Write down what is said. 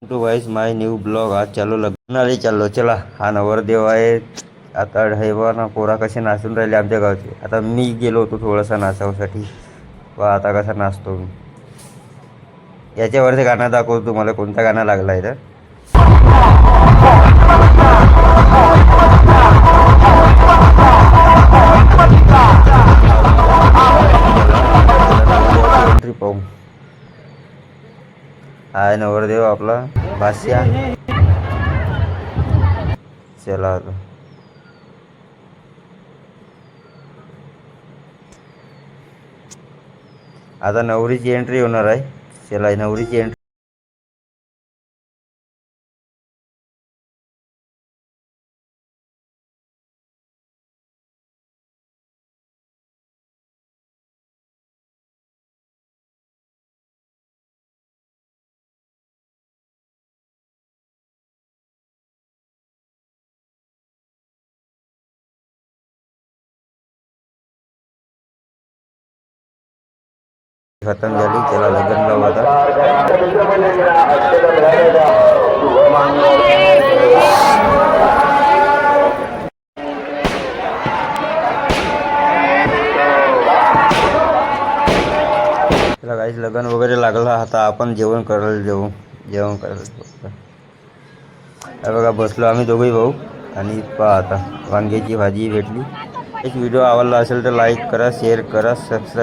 To वाईज my new blog. आज चालू लग्नाला चाललो. चला, हा नवरदेव आहे. आता ढैवा ना पोरा कसे नाचून राहिले आमच्या गावचे. आता मी गेलो होतो थोडंसं नाचावसाठी. वा आता कसा नाचतो मी. याच्यावरचे गाणं दाखवतो तुम्हाला कोणता गाणं लागला आहे तर. एंट्री पाहू. हाय नवरदेव आपला भाष्या. चला आता नवरीची एंट्री होणार आहे. चला नवरीची एंट्री. खतम झाली. चला लग्न लावू आता. चला काहीच लग्न वगैरे लागलं. आता आपण जेवण करायला जाऊ. जेवण करायला जाऊ. हे बघा बसलो आम्ही दोघेही भाऊ. आणि पहा आता वांग्याची भाजी भेटली. एक व्हिडिओ आवडला असेल तर लाईक करा, शेअर करा, सबस्क्राईब.